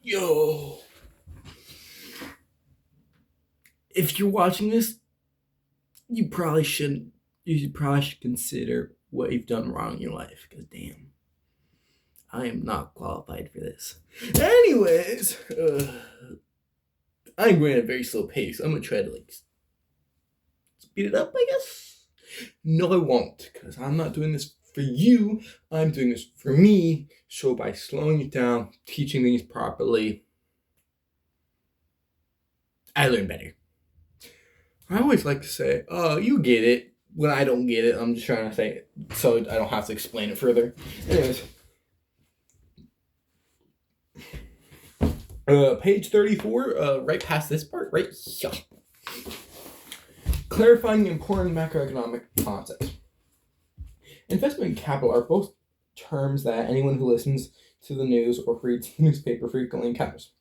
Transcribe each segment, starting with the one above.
Yo, if you're watching this, you probably shouldn't. You probably should consider what you've done wrong in your life. Because damn, I am not qualified for this. Anyways, I'm going at a very slow pace. I'm gonna try to speed it up, I guess. No, I won't, because I'm not doing this for you. I'm doing this for me. So by slowing it down, teaching things properly, I learn better. I always like to say, "Oh, you get it." When I don't get it, I'm just trying to say it so I don't have to explain it further. Anyways, page 34, right past this part, right here. Clarifying important macroeconomic concepts. Investment and capital are both terms that anyone who listens to the news or reads the newspaper frequently encounters.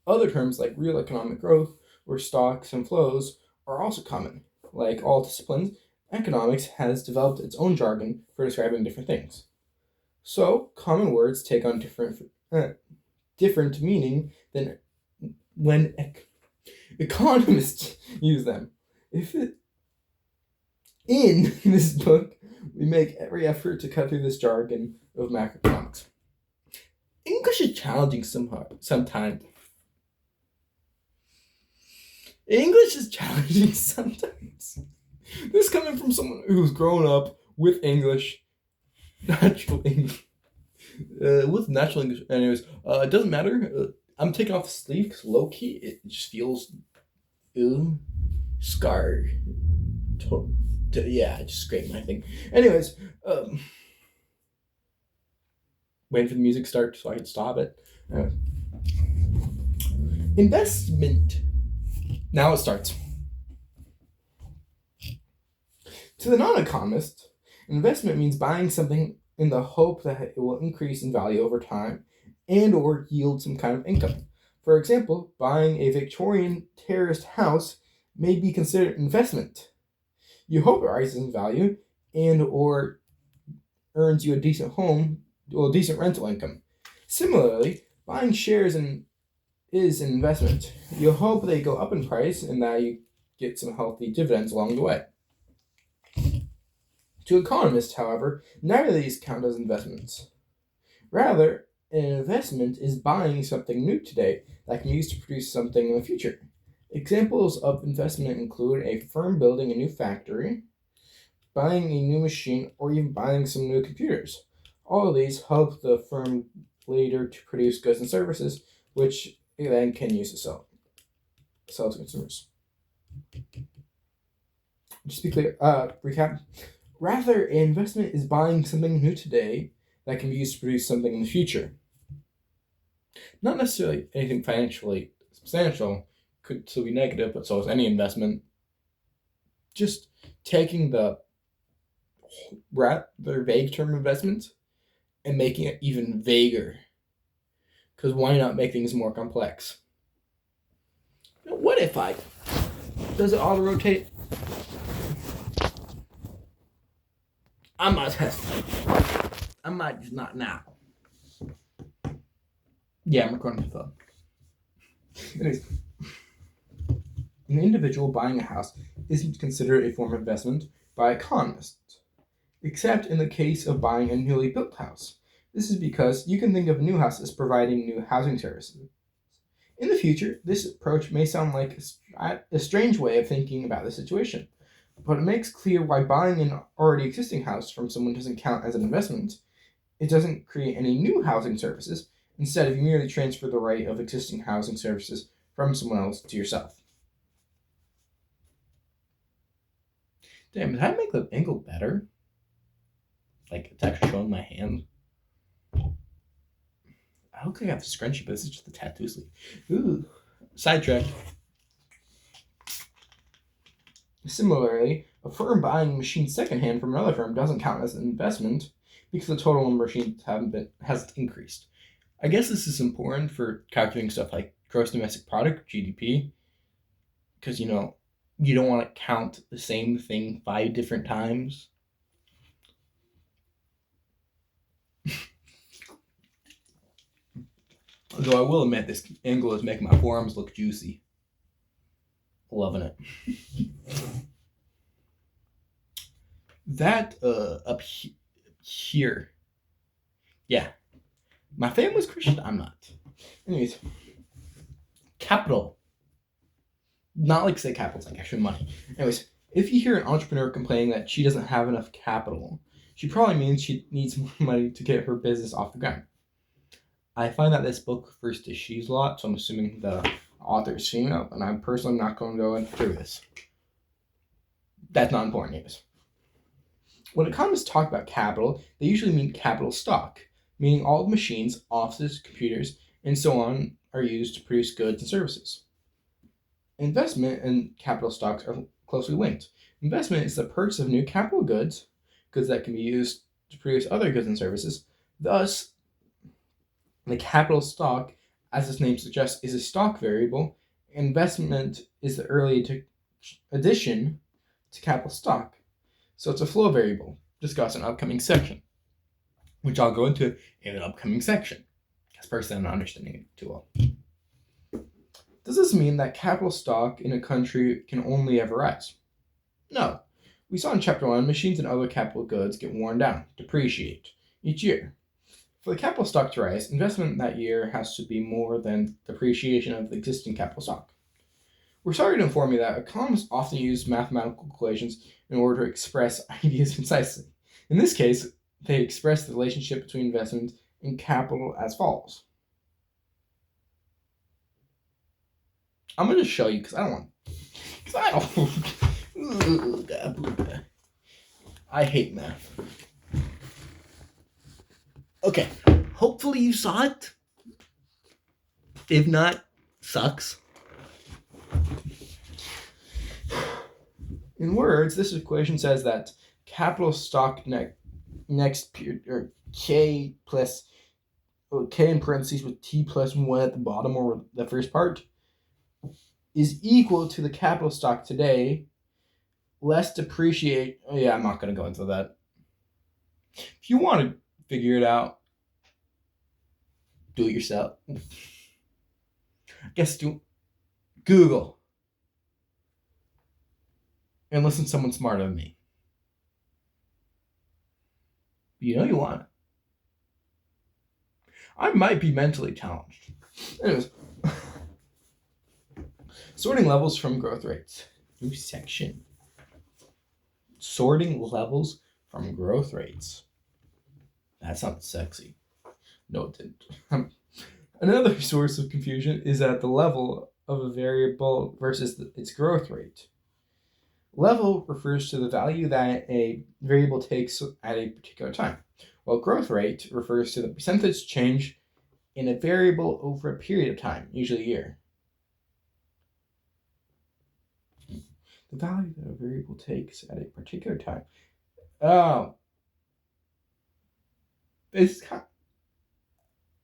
Other terms like real economic growth or stocks and flows are also common. Like all disciplines, economics has developed its own jargon for describing different things. So, common words take on different meaning than when economists use them. In this book, we make every effort to cut through this jargon of macroeconomics. English is challenging sometimes. English is challenging sometimes. This coming from someone who's grown up with English, natural English, Anyways, it doesn't matter. I'm taking off the sleeve because low key it just feels scarred. Yeah, I just scraped my thing. Anyways, waiting for the music to start so I can stop it. Investment. Now it starts. To the non-economist, investment means buying something in the hope that it will increase in value over time and or yield some kind of income. For example, buying a Victorian terraced house may be considered investment. You hope it rises in value and or earns you a decent decent rental income. Similarly, buying shares is an investment. You hope they go up in price and that you get some healthy dividends along the way. To economists, however, neither of these count as investments. Rather, an investment is buying something new today that can be used to produce something in the future. Examples of investment include a firm building a new factory, buying a new machine, or even buying some new computers. All of these help the firm later to produce goods and services, which it then can use to sell to consumers. Just to be clear, recap. Rather, an investment is buying something new today that can be used to produce something in the future. Not necessarily anything financially substantial, could still be negative, but so is any investment. Just taking the rather vague term investment and making it even vaguer. Because why not make things more complex? What if does it auto rotate? I'm not testing. I might just not now. Yeah, I'm recording the phone. Anyways, an individual buying a house isn't considered a form of investment by economists, except in the case of buying a newly built house. This is because you can think of a new house as providing new housing services. In the future, this approach may sound like a strange way of thinking about the situation, but it makes clear why buying an already existing house from someone doesn't count as an investment. It doesn't create any new housing services. Instead, you merely transfer the right of existing housing services from someone else to yourself. Damn, did I make the angle better? Like, it's actually showing my hand. I look like I have a scrunchie, but this is just the tattoo sleeve. Ooh. Sidetrack. Similarly, a firm buying machines secondhand from another firm doesn't count as an investment because the total number of machines hasn't increased. I guess this is important for calculating stuff like gross domestic product, GDP, because you don't want to count the same thing 5 different times. Though I will admit this angle is making my forearms look juicy. Loving it. That up here. Yeah. My family's Christian. I'm not. Anyways. Capital. Not like say capital, it's like actually money. Anyways, if you hear an entrepreneur complaining that she doesn't have enough capital, she probably means she needs more money to get her business off the ground. I find that this book refers to she's a lot, so I'm assuming the author is female, and I'm personally not going to go through this. That's not important news. When economists talk about capital, they usually mean capital stock, meaning all the machines, offices, computers, and so on are used to produce goods and services. Investment and capital stocks are closely linked. Investment is the purchase of new capital goods that can be used to produce other goods and services. Thus, the capital stock, as its name suggests, is a stock variable. Investment is the early addition to capital stock. So it's a flow variable, discussed in an upcoming section, which I'll go into in an upcoming section, because personally I'm not understanding it too well. Does this mean that capital stock in a country can only ever rise? No. We saw in Chapter 1, machines and other capital goods get worn down, depreciate, each year. For the capital stock to rise, investment that year has to be more than depreciation of the existing capital stock. We're sorry to inform you that economists often use mathematical equations in order to express ideas concisely. In this case, they express the relationship between investment and capital as follows. I'm going to show you because I don't want. I hate math. Okay, hopefully you saw it. If not, sucks. In words, this equation says that capital stock next period, or K plus K in parentheses with T plus 1 at the bottom, or the first part, is equal to the capital stock today, less depreciate. Oh yeah, I'm not going to go into that. If you want to figure it out, do it yourself. I guess do Google. And listen to someone smarter than me. You know you want. I might be mentally challenged. Anyways. Sorting levels from growth rates. New section. Sorting levels from growth rates. That sounds sexy. No, it didn't. Another source of confusion is at the level of a variable versus its growth rate. Level refers to the value that a variable takes at a particular time, while growth rate refers to the percentage change in a variable over a period of time, usually a year. The value that a variable takes at a particular time. Oh.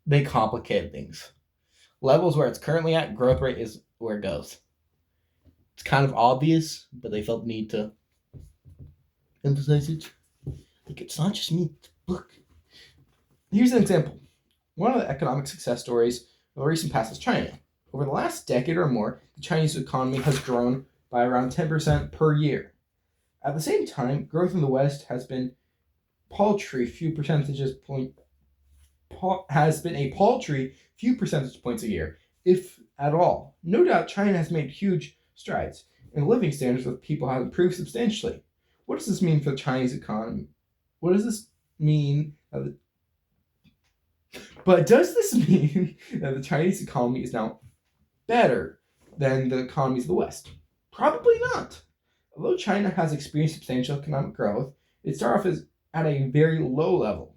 They complicate things. Levels where it's currently at, growth rate is where it goes. It's kind of obvious, but they felt the need to emphasize it. Like, it's not just me, it's a book. Here's an example. One of the economic success stories of the recent past is China. Over the last decade or more, the Chinese economy has grown by around 10% per year. At the same time, growth in the West has been a paltry few percentage points a year, if at all. No doubt China has made huge strides, and living standards of people have improved substantially. What does this mean for the Chinese economy? Does this mean that the Chinese economy is now better than the economies of the West? Probably not. Although China has experienced substantial economic growth, it started off at a very low level.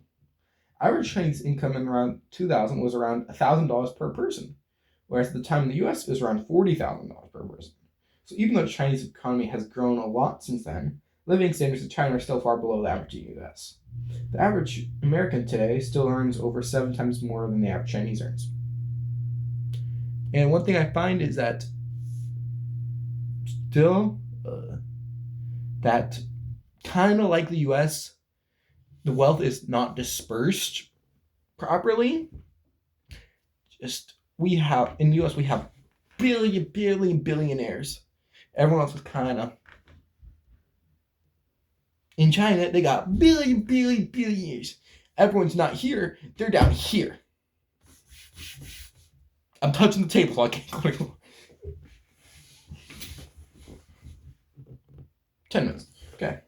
Average Chinese income in around 2000 was around $1,000 per person, whereas at the time in the US it was around $40,000 per person. So even though the Chinese economy has grown a lot since then, living standards in China are still far below the average in the US. The average American today still earns over 7 times more than the average Chinese earns. And one thing I find is that still, that kind of like the US, the wealth is not dispersed properly. we have in the U.S. we have billionaires. Everyone else is kind of. In China, they got billionaires. Everyone's not here; they're down here. I'm touching the table, so I can't go anymore. 10 minutes. Okay.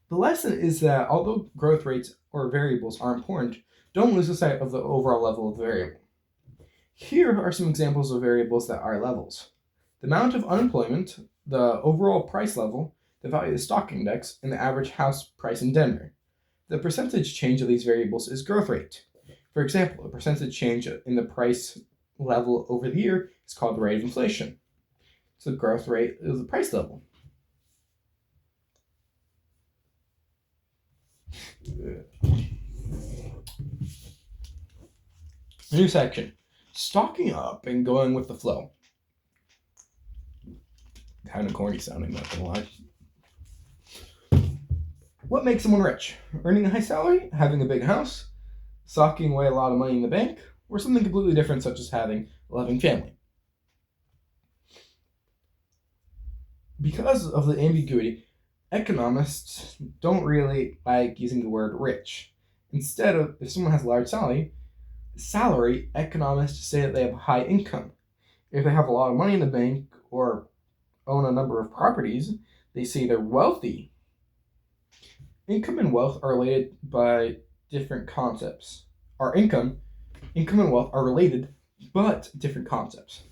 The lesson is that although growth rates or variables are important, don't lose sight of the overall level of the variable. Here are some examples of variables that are levels. The amount of unemployment, the overall price level, the value of the stock index, and the average house price in Denver. The percentage change of these variables is growth rate. For example, a percentage change in the price level over the year is called the rate of inflation. So the growth rate is the price level. New section. Stocking up and going with the flow. Kind of corny sounding, not gonna lie. What makes someone rich? Earning a high salary, having a big house, socking away a lot of money in the bank, or something completely different such as having a loving family. Because of the ambiguity, economists don't really like using the word rich. Instead of, if someone has a large salary, economists say that they have a high income. If they have a lot of money in the bank or own a number of properties, they say they're wealthy. Income and wealth are related by different concepts. Income and wealth are related, but different concepts.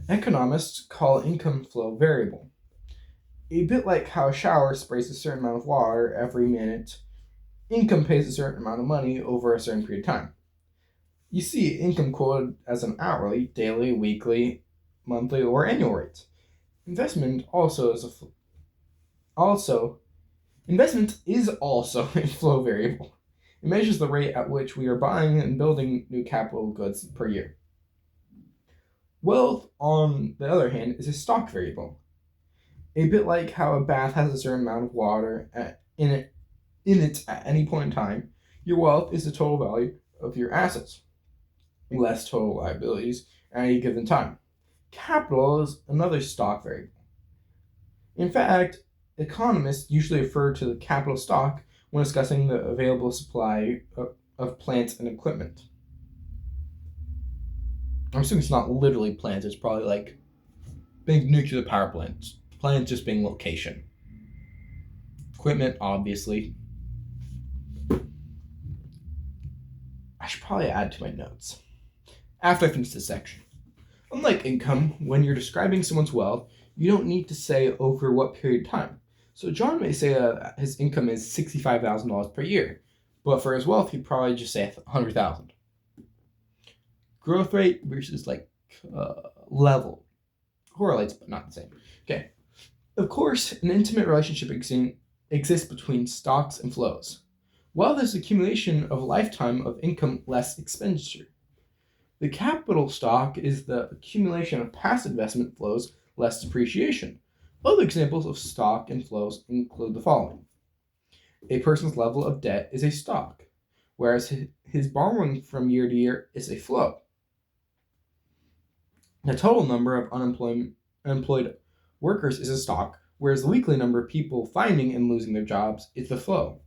Economists call income flow variable. A bit like how a shower sprays a certain amount of water every minute, income pays a certain amount of money over a certain period of time. You see income quoted as an hourly, daily, weekly, monthly, or annual rate. Investment is also a flow variable. It measures the rate at which we are buying and building new capital goods per year. Wealth, on the other hand, is a stock variable. A bit like how a bath has a certain amount of water in it at any point in time, your wealth is the total value of your assets, less total liabilities at any given time. Capital is another stock variable. In fact, economists usually refer to the capital stock when discussing the available supply of plants and equipment. I'm assuming it's not literally plants, it's probably like big nuclear power plants. Plants just being location. Equipment, obviously. I should probably add to my notes after I finish this section. Unlike income, when you're describing someone's wealth, you don't need to say over what period of time. So John may say his income is $65,000 per year, but for his wealth, he'd probably just say $100,000. Growth rate versus level correlates, but not the same. Okay. Of course, an intimate relationship exists between stocks and flows. Wealth is accumulation of a lifetime of income less expenditure. The capital stock is the accumulation of past investment flows less depreciation. Other examples of stock and flows include the following. A person's level of debt is a stock, whereas his borrowing from year to year is a flow. The total number of unemployed workers is a stock, whereas the weekly number of people finding and losing their jobs is the flow.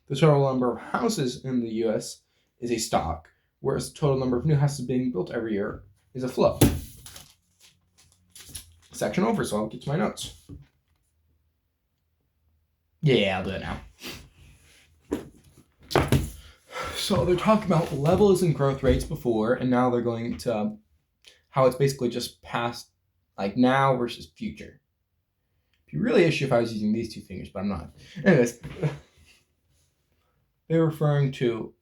The total number of houses in the U.S. is a stock, whereas the total number of new houses being built every year is a flow. Section over, so I'll get to my notes. Yeah, I'll do it now. So they're talking about levels and growth rates before, and now they're going to how it's basically just past, like now versus future. It'd be really issue if I was using these two fingers, but I'm not. Anyways, they're referring to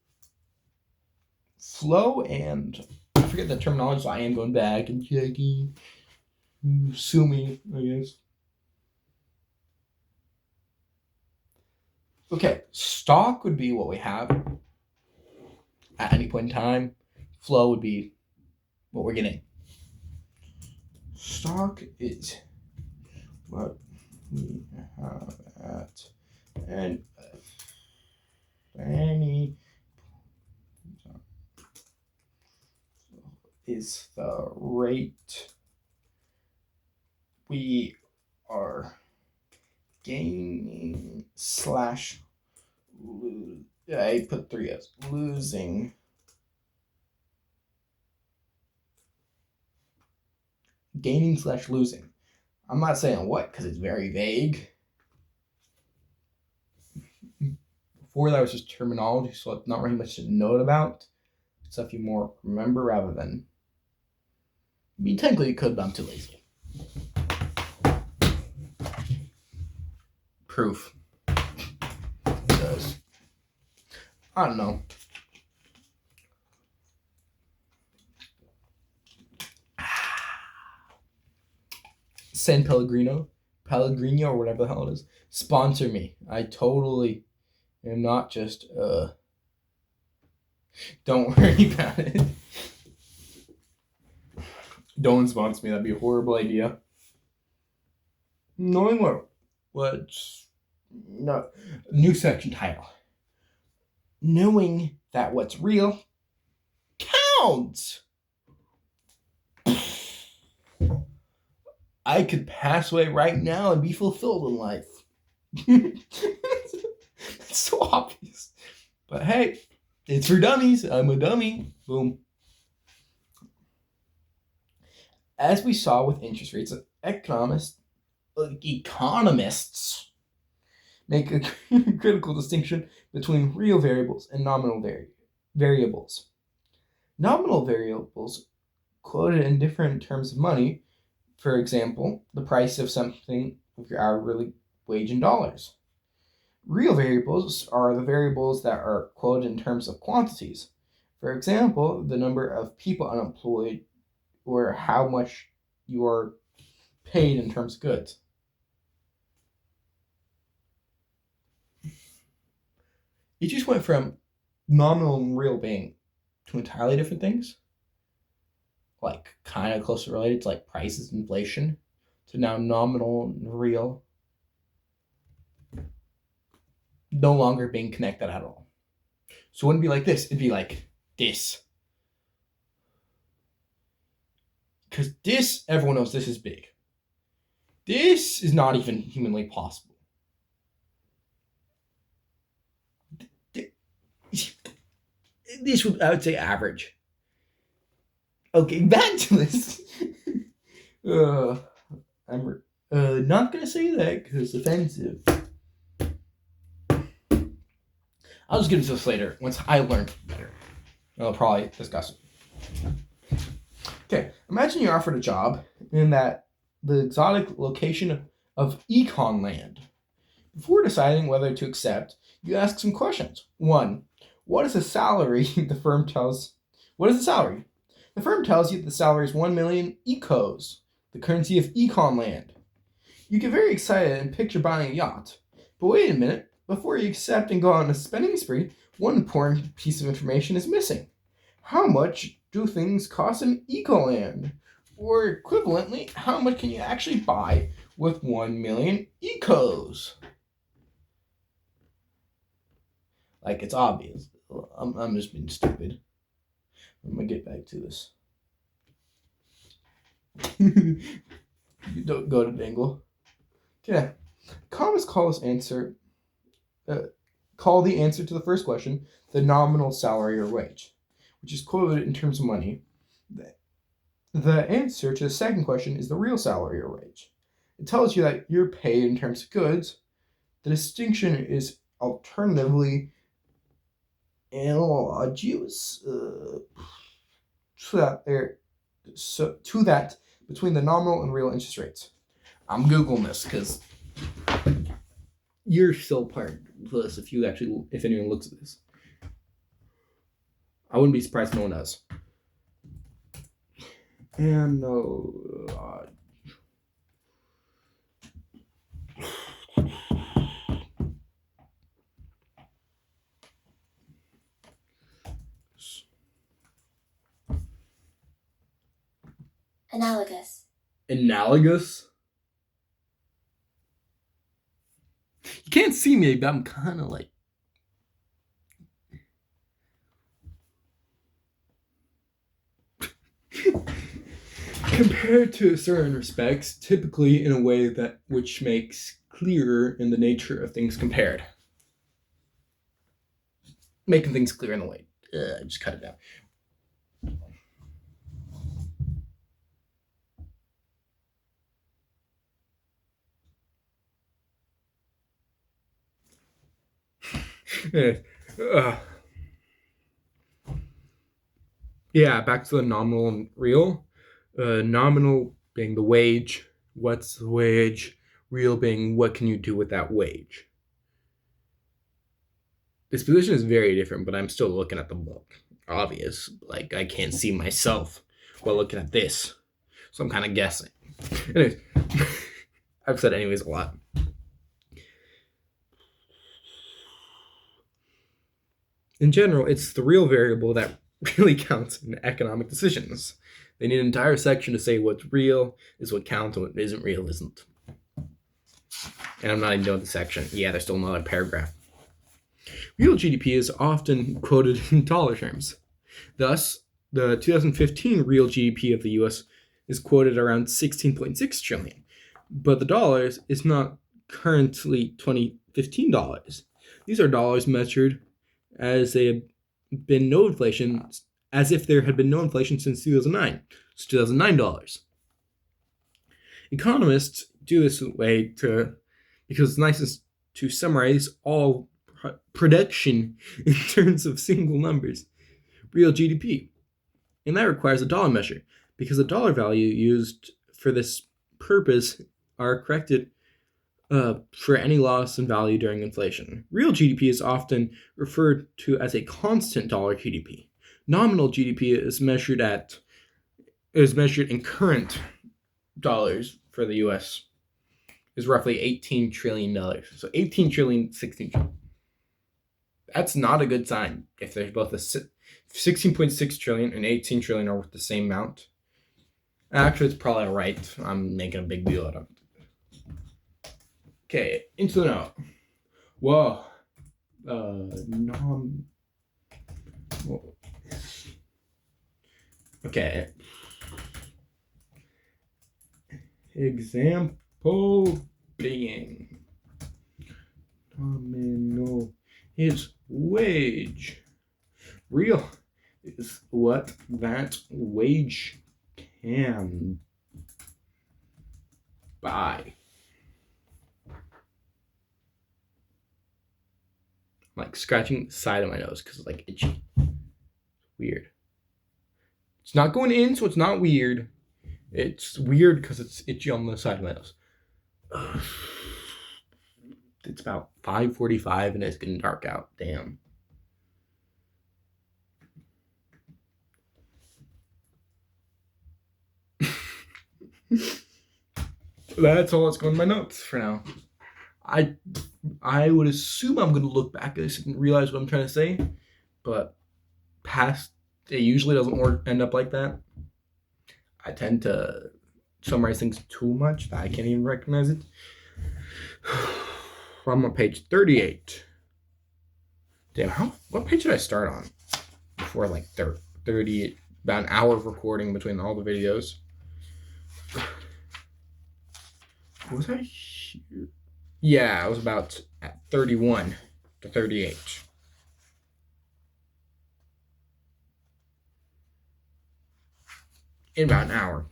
flow and I forget the terminology, so I am going back and checking. Sue me, I guess. Okay, stock would be what we have at any point in time. Flow would be what we're getting. Stock is what we have at any is the rate we are gaining slash I put 3 F's. Losing gaining slash losing. I'm not saying what because it's very vague. Before that was just terminology, so it's not really much to note about. Stuff you more remember rather than be technically could, but I'm too lazy. Proof. Because I don't know. San Pellegrino, or whatever the hell it is, sponsor me. I totally am not just don't worry about it. Don't sponsor me. That'd be a horrible idea. Knowing what's no new section title. Knowing that what's real counts. I could pass away right now and be fulfilled in life. It's so obvious. But hey, it's for dummies. I'm a dummy. Boom. As we saw with interest rates, economists make a critical distinction between real variables and nominal variables. Nominal variables quoted in different terms of money, for example, the price of something of your hourly wage in dollars. Real variables are the variables that are quoted in terms of quantities. For example, the number of people unemployed or how much you are paid in terms of goods. It just went from nominal and real being to entirely different things, like kind of closely related to like prices, inflation, to now nominal and real no longer being connected at all. So it wouldn't be like this, it'd be like this. Because this, everyone knows this is big. This is not even humanly possible. This would, I would say, average. Okay, back to this. I'm not gonna say that because it's offensive. I'll just get into this later once I learn better. I'll probably discuss it. Okay, imagine you're offered a job in the exotic location of Econ land. Before deciding whether to accept, you ask some questions. 1. What is the salary the firm tells? What is the salary? The firm tells you the salary is 1 million ecos, the currency of Econ land. You get very excited and picture buying a yacht. But wait a minute, before you accept and go on a spending spree, one important piece of information is missing. How much do things cost in Ecoland? Or equivalently, how much can you actually buy with 1 million ecos? Like, it's obvious. I'm just being stupid. I'm gonna get back to this. You don't go to Dangle. Okay. Economists call the answer to the first question the nominal salary or wage, which is quoted in terms of money. The answer to the second question is the real salary or wage. It tells you that you're paid in terms of goods. The distinction is alternatively analogous to that between the nominal and real interest rates. I'm Googling this because you're still part of this if anyone looks at this. I wouldn't be surprised if no one does. And Analogous? You can't see me, but I'm kind of like. compared to certain respects, typically in a way that which makes clearer in the nature of things compared. Making things clear in the way. Just cut it down. Yeah, back to the nominal and real. Nominal being the wage. What's the wage? Real being what can you do with that wage? This position is very different, but I'm still looking at the book. Obvious. Like, I can't see myself while looking at this. So I'm kind of guessing. Anyways, I've said anyways a lot. In general, it's the real variable that really counts in economic decisions. They need an entire section to say what's real is what counts and what isn't real isn't. And I'm not even doing the section. Yeah, there's still another paragraph. Real GDP is often quoted in dollar terms. Thus, the 2015 real GDP of the US is quoted around 16.6 trillion. But the dollars is not currently 2015 dollars. These are dollars measured as they have been no inflation, as if there had been no inflation since 2009. It's 2009 dollars. Economists do this way because it's nicest to summarize all production in terms of single numbers, real GDP. And that requires a dollar measure, because the dollar value used for this purpose are corrected for any loss in value during inflation. Real GDP is often referred to as a constant dollar GDP. Nominal GDP is measured in current dollars for the US is roughly $18 trillion. So 18 trillion, 16 trillion. That's not a good sign if there's both a 16.6 trillion and 18 trillion are worth the same amount. Actually, it's probably right. I'm making a big deal out of it. Okay, into the note. Whoa. Okay. Example being nominal is wage. Real is what that wage can buy. I'm like scratching the side of my nose because it's like itchy. Weird. It's not going in, so it's not weird. It's weird because it's itchy on the side of my nose. It's about 5:45 and it's getting dark out. Damn. That's all that's going in my notes for now. I would assume I'm going to look back at this and realize what I'm trying to say, but it usually doesn't end up like that. I tend to summarize things too much that I can't even recognize it. I'm on page 38. Damn, what page did I start on? Before like 30, about an hour of recording between all the videos. Was I here? Yeah, I was about at 31 to 38. In about an hour.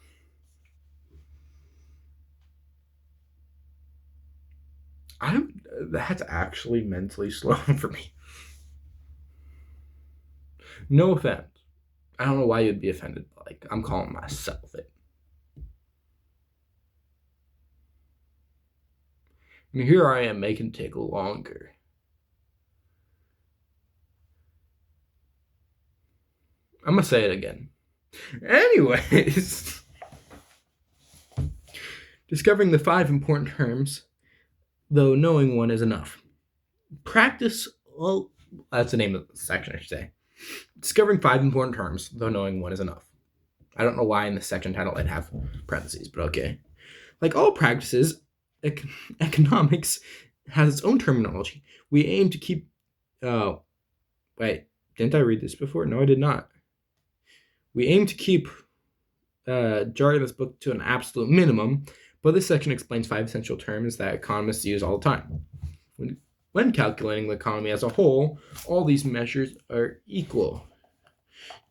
That's actually mentally slow for me. No offense. I don't know why you'd be offended, but like I'm calling myself it. And here I am making it take longer. I'm gonna say it again. Anyways, discovering the 5 important terms, though knowing one is enough. Practice, well, that's the name of the section, I should say. Discovering 5 important terms, though knowing one is enough. I don't know why in the section title I'd have parentheses, but okay. Like all practices, economics has its own terminology. We aim to keep... wait, didn't I read this before? No, I did not. We aim to keep... jargon this book to an absolute minimum, but this section explains 5 essential terms that economists use all the time. When calculating the economy as a whole, all these measures are equal.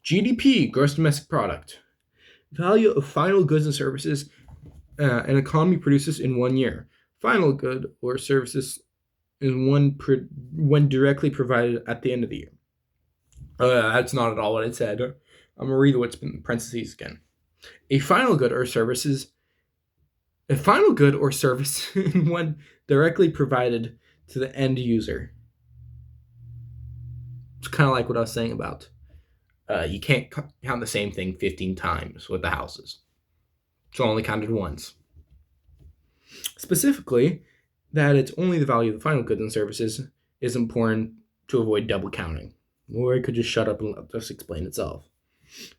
GDP, gross domestic product, value of final goods and services an economy produces in 1 year. Final good or services is when directly provided at the end of the year. That's not at all what it said. I'm going to read what's in parentheses again. A final good or service when directly provided to the end user. It's kind of like what I was saying about you can't count the same thing 15 times with the houses. It's only counted once. Specifically, that it's only the value of the final goods and services is important to avoid double counting. Or it could just shut up and let this explain itself.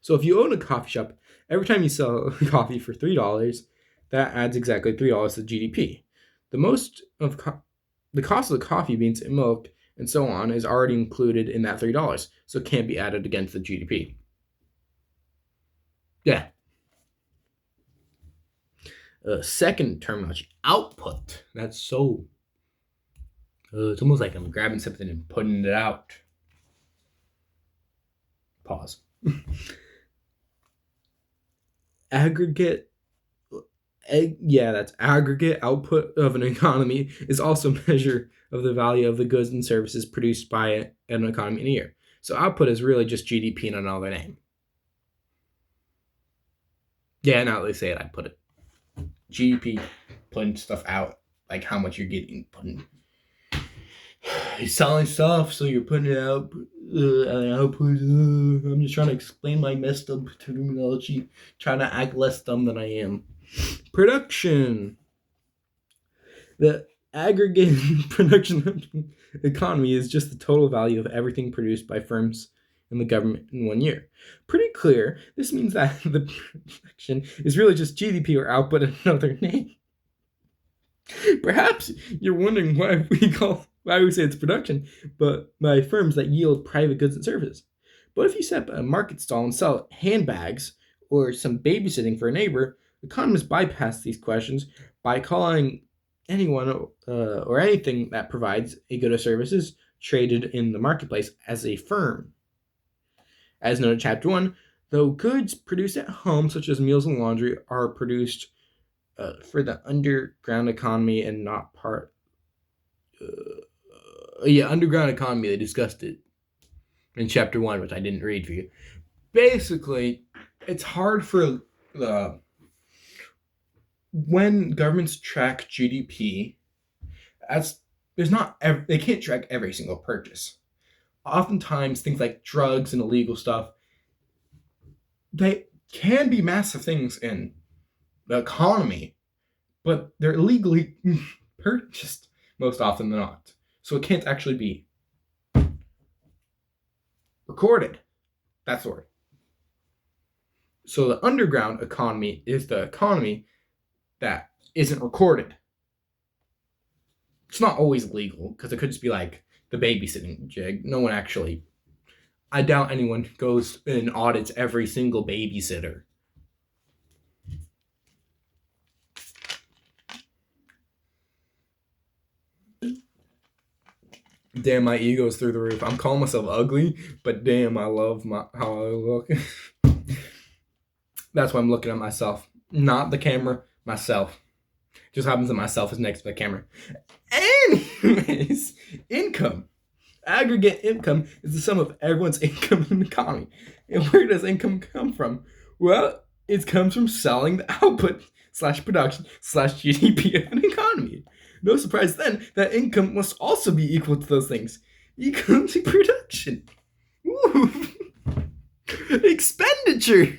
So if you own a coffee shop, every time you sell coffee for $3, that adds exactly $3 to GDP. The cost of the coffee beans and milk and so on is already included in that $3, so it can't be added against the GDP. Yeah. Second terminology, output. That's so... it's almost like I'm grabbing something and putting it out. Pause. Aggregate output of an economy is also a measure of the value of the goods and services produced by an economy in a year. So output is really just GDP in another name. Yeah, now that they say it, I put it. GDP, putting stuff out, like how much you're getting, you're selling stuff, so you're putting it out, output. I'm just trying to explain my messed up terminology, trying to act less dumb than I am. Production. The aggregate production economy is just the total value of everything produced by firms and the government in 1 year. Pretty clear. This means that the production is really just GDP or output in another name. Perhaps you're wondering why we say it's production, but by firms that yield private goods and services. But if you set up a market stall and sell handbags or some babysitting for a neighbor, economists bypass these questions by calling anyone or anything that provides a good or services traded in the marketplace as a firm. As noted in Chapter 1, though goods produced at home, such as meals and laundry, are produced for the underground economy and not part... underground economy, they discussed it in Chapter 1, which I didn't read for you. Basically, it's hard for when governments track GDP, they can't track every single purchase. Oftentimes, things like drugs and illegal stuff, they can be massive things in the economy, but they're illegally purchased most often than not. So it can't actually be recorded. That's the word. So the underground economy is the economy that isn't recorded. It's not always legal, because it could just be like the babysitting jig. No one actually... I doubt anyone goes and audits every single babysitter. Damn, my ego's through the roof. I'm calling myself ugly, but damn, I love how I look. That's why I'm looking at myself. Not the camera, myself. Just happens that myself is next to the camera. Anyways, income. Aggregate income is the sum of everyone's income in the economy. And where does income come from? Well, it comes from selling the output /production /GDP of an economy. No surprise then that income must also be equal to those things. Equal to production. Woo. Expenditure.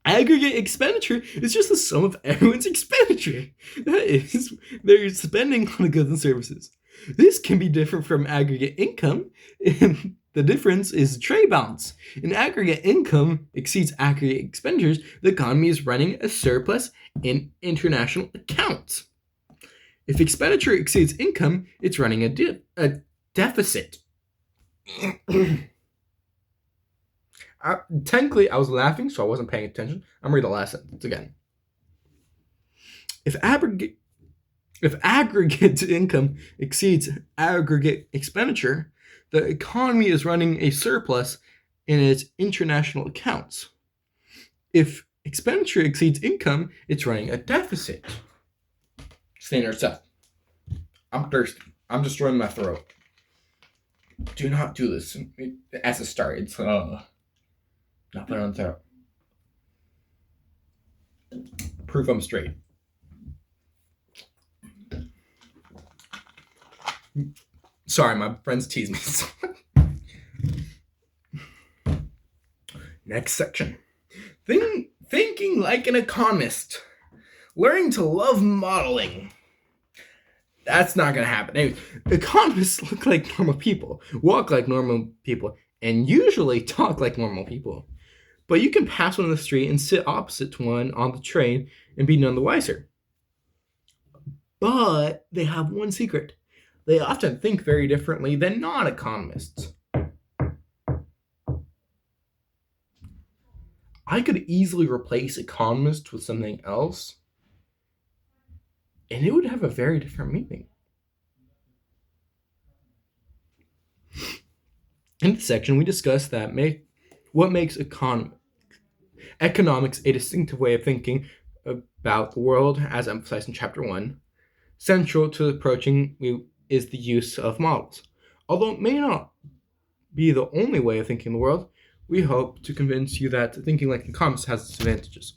Aggregate expenditure is just the sum of everyone's expenditure. That is, they're spending on the goods and services. This can be different from aggregate income. The difference is trade balance. If aggregate income exceeds aggregate expenditures, the economy is running a surplus in international accounts. If expenditure exceeds income, it's running a deficit. Technically, I was laughing, so I wasn't paying attention. I'm reading the last sentence again. If aggregate income exceeds aggregate expenditure, the economy is running a surplus in its international accounts. If expenditure exceeds income, it's running a deficit. Standard stuff. I'm thirsty. I'm destroying my throat. Do not do this as a start. It's not put on throat. Proof I'm straight. Sorry, my friends tease me. Next section. Thinking like an economist. Learning to love modeling. That's not going to happen. Anyway, economists look like normal people, walk like normal people, and usually talk like normal people. But you can pass one on the street and sit opposite to one on the train and be none the wiser. But they have one secret. They often think very differently than non-economists. I could easily replace economist with something else, and it would have a very different meaning. In this section, we discuss that what makes economics a distinctive way of thinking about the world, as emphasized in Chapter 1. Central to approaching is the use of models. Although it may not be the only way of thinking the world, we hope to convince you that thinking like an economist has its advantages.